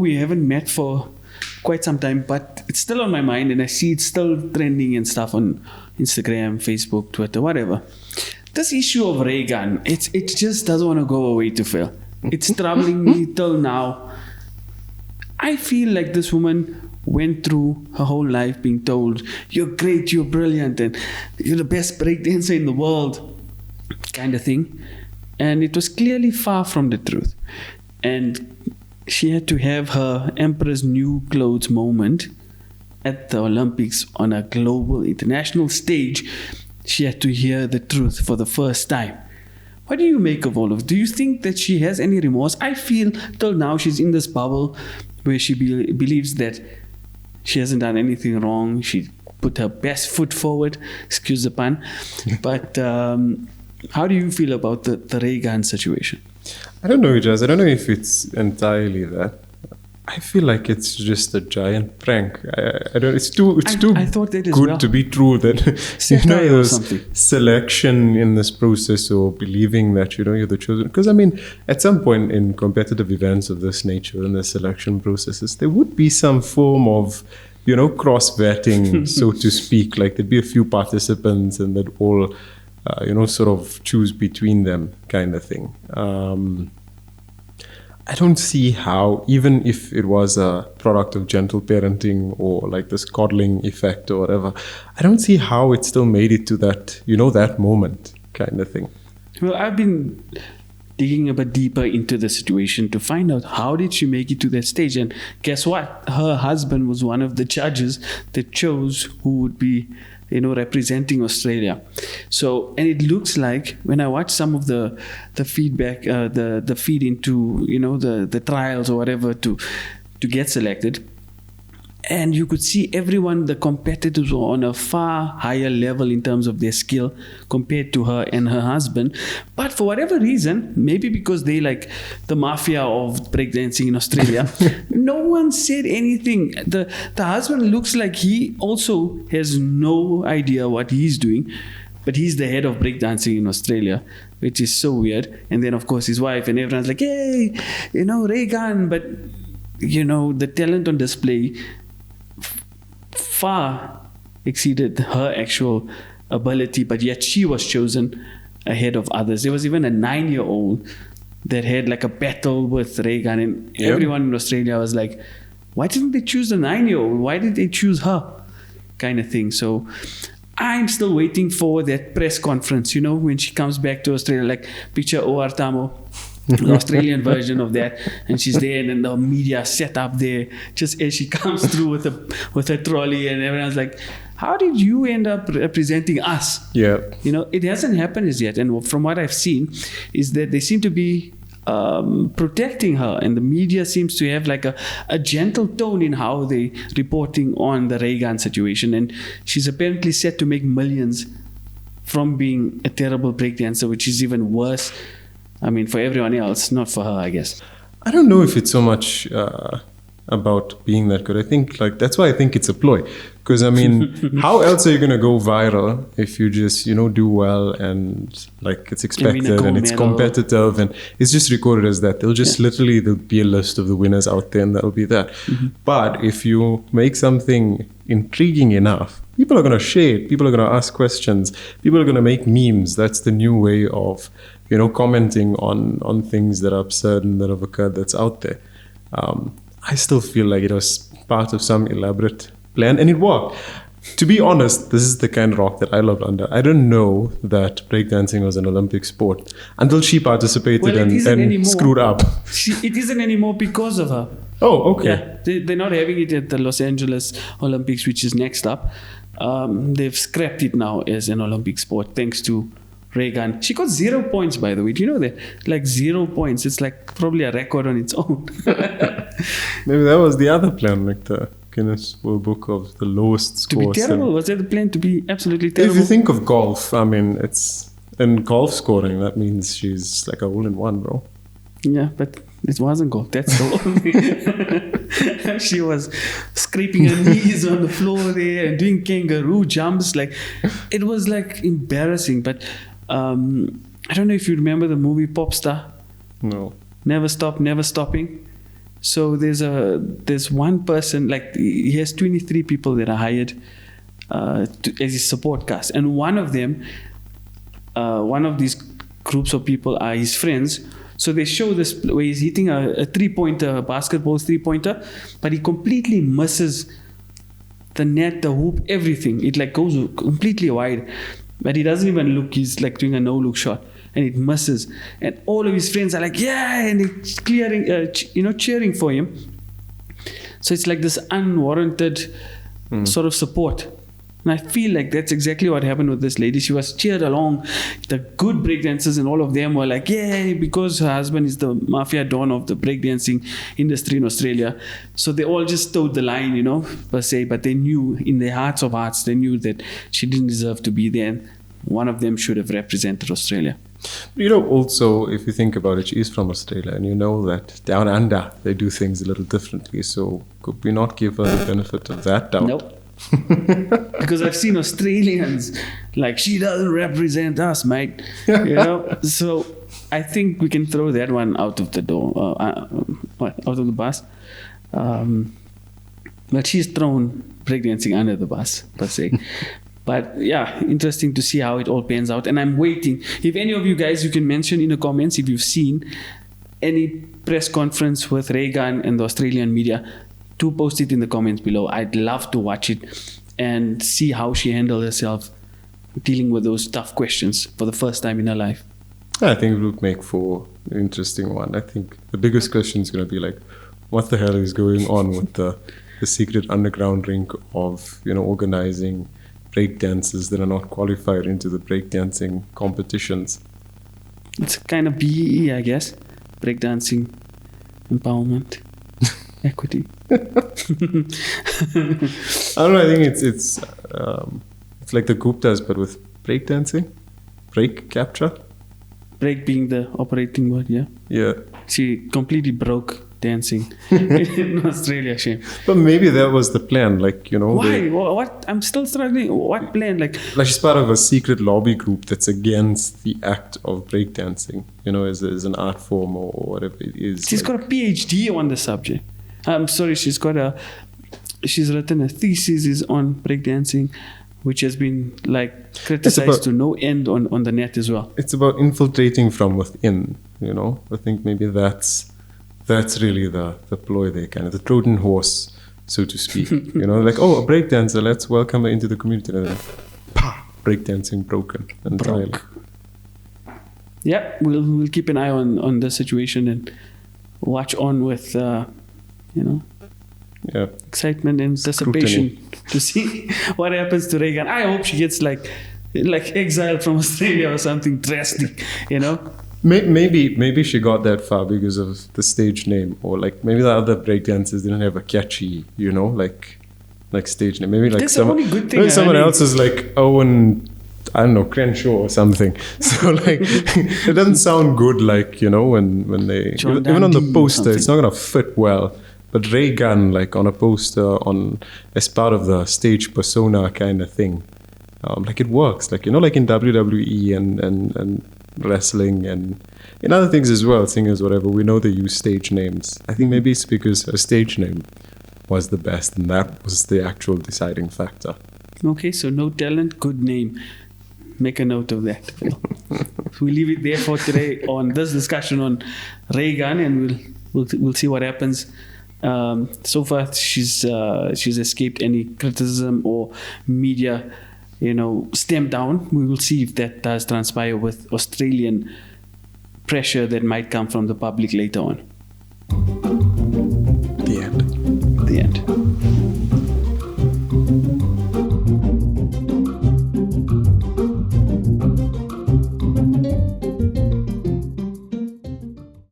we haven't met for quite some time, but it's still on my mind, and I see it's still trending and stuff on Instagram, Facebook, Twitter, whatever. This issue of Raygun, it just doesn't want to go away to fail. It's troubling me till now. I feel like this woman went through her whole life being told, you're great, you're brilliant, and you're the best breakdancer in the world, kind of thing. And it was clearly far from the truth. And she had to have her Emperor's New Clothes moment at the Olympics on a global, international stage. She had to hear the truth for the first time. What do you make of all of it? Do you think that she has any remorse? I feel till now she's in this bubble where she believes that she hasn't done anything wrong. She put her best foot forward, excuse the pun. But how do you feel about the Raygun situation? I don't know, Ijaz. I don't know if it's entirely that. I feel like it's just a giant prank. I don't. It's too I thought that good to be true. That there's selection in this process, or believing that you're the chosen. Because I mean, at some point in competitive events of this nature, in the selection processes, there would be some form of cross vetting, so to speak. Like there'd be a few participants, and they'd all sort of choose between them, kind of thing. I don't see how, even if it was a product of gentle parenting or like this coddling effect or whatever, I don't see how it still made it to that, that moment kind of thing. Well, I've been digging a bit deeper into the situation to find out how did she make it to that stage. And guess what? Her husband was one of the judges that chose who would be representing Australia. So, and it looks like when I watch some of the feedback, the feed into the trials or whatever to get selected, and you could see everyone, the competitors were on a far higher level in terms of their skill compared to her and her husband. But for whatever reason, maybe because they like the mafia of breakdancing in Australia, no one said anything. The husband looks like he also has no idea what he's doing, but he's the head of breakdancing in Australia, which is so weird. And then of course his wife, and everyone's like, hey, Raygun. But the talent on display far exceeded her actual ability, but yet she was chosen ahead of others. There was even a 9-year-old that had like a battle with Raygun, and everyone in Australia was like, why didn't they choose the 9-year-old? Why did they choose her? Kind of thing. So I'm still waiting for that press conference, when she comes back to Australia, like picture O.R. Tamo, the Australian version of that, and she's there, and then the media set up there just as she comes through with a trolley, and everyone's like, how did you end up representing us? Yeah. It hasn't happened as yet, and from what I've seen is that they seem to be protecting her, and the media seems to have like a gentle tone in how they reporting on the Raygun situation, and she's apparently set to make millions from being a terrible breakdancer, which is even worse. I mean, for everyone else, not for her, I guess. I don't know if it's so much about being that good. I think that's why I think it's a ploy. Because I mean, how else are you going to go viral if you just, do well and it's expected and it's competitive and it's just recorded as that. They'll just literally, there'll be a list of the winners out there and that'll be that. Mm-hmm. But if you make something intriguing enough, people are going to share it. People are going to ask questions. People are going to make memes. That's the new way of commenting on things that are absurd and that have occurred that's out there. I still feel like it was part of some elaborate plan, and it worked. To be honest, this is the kind of rock that I loved under. I didn't know that breakdancing was an Olympic sport until she participated and screwed up. It isn't anymore because of her. Oh, okay. Yeah, they're not having it at the Los Angeles Olympics, which is next up. They've scrapped it now as an Olympic sport thanks to Raygun. She got 0 points, by the way. Do you know that? 0 points. It's probably a record on its own. Maybe that was the other plan, the Guinness World Book of the lowest score. To be terrible? Was that the plan, to be absolutely terrible? If you think of golf, I mean, it's in golf scoring, that means she's like a hole-in-one, bro. Yeah, but it wasn't golf. That's the only. She was scraping her knees on the floor there and doing kangaroo jumps. It was embarrassing. But I don't know if you remember the movie Popstar. No. Never Stop, Never Stopping. So there's one person, like he has 23 people that are hired as his support cast, and one of them, one of these groups of people are his friends. So they show this where he's hitting a three-pointer, basketball three-pointer, but he completely misses the net, the hoop, everything. It like goes completely wide, but he doesn't even look. He's like doing a no-look shot, and it misses. And all of his friends are like, yeah, and they're cheering for him. So it's like this unwarranted sort of support. And I feel like that's exactly what happened with this lady. She was cheered along. The good breakdancers and all of them were like, yay, because her husband is the mafia don of the breakdancing industry in Australia. So they all just towed the line, per se. But they knew in their hearts of hearts, they knew that she didn't deserve to be there. And one of them should have represented Australia. Also, if you think about it, she is from Australia, and you know that down under, they do things a little differently. So could we not give her the benefit of that doubt? Nope. Because I've seen Australians like, she doesn't represent us, mate. So I think we can throw that one out of the door, out of the bus. But she's thrown breakdancing under the bus, per se. But yeah, interesting to see how it all pans out. And I'm waiting. If any of you guys, you can mention in the comments if you've seen any press conference with Raygun and the Australian media. Do post it in the comments below. I'd love to watch it and see how she handled herself dealing with those tough questions for the first time in her life. I think it would make for an interesting one. I think the biggest question is going to be like, what the hell is going on with the secret underground ring of organizing breakdancers that are not qualified into the breakdancing competitions? It's kind of BEE, I guess. Breakdancing empowerment. Equity. I don't know. I think it's like the Guptas, but with breakdancing, break capture. Break being the operating word, yeah. Yeah. She completely broke dancing in Australia. Shame. But maybe that was the plan. Like why? What? I'm still struggling. What plan? Like she's part of a secret lobby group that's against the act of breakdancing. As an art form or whatever it is. She's got a PhD on the subject. I'm sorry, she's written a thesis on breakdancing, which has been criticized to no end on the net as well. It's about infiltrating from within, I think maybe that's really the ploy there, kind of the Trojan horse, so to speak. Like, oh, a breakdancer, let's welcome her into the community. And then, breakdancing broken entirely. Yeah, we'll keep an eye on the situation and watch on with excitement and anticipation to see what happens to Raygun. I hope she gets like exiled from Australia or something drastic, Maybe she got that far because of the stage name, or maybe the other breakdancers didn't have a catchy, stage name. Maybe that's the only good thing. Maybe someone else is like Owen, I don't know, Crenshaw or something. So it doesn't sound good, when they even on the poster, it's not gonna fit well. But Raygun, on a poster, as part of the stage persona kind of thing, it works. Like in WWE and wrestling and in other things as well, singers, whatever. We know they use stage names. I think maybe it's because her stage name was the best, and that was the actual deciding factor. Okay, so no talent, good name. Make a note of that. We leave it there for today on this discussion on Raygun, and we'll see what happens. So far, she's escaped any criticism or media, stamp down. We will see if that does transpire with Australian pressure that might come from the public later on.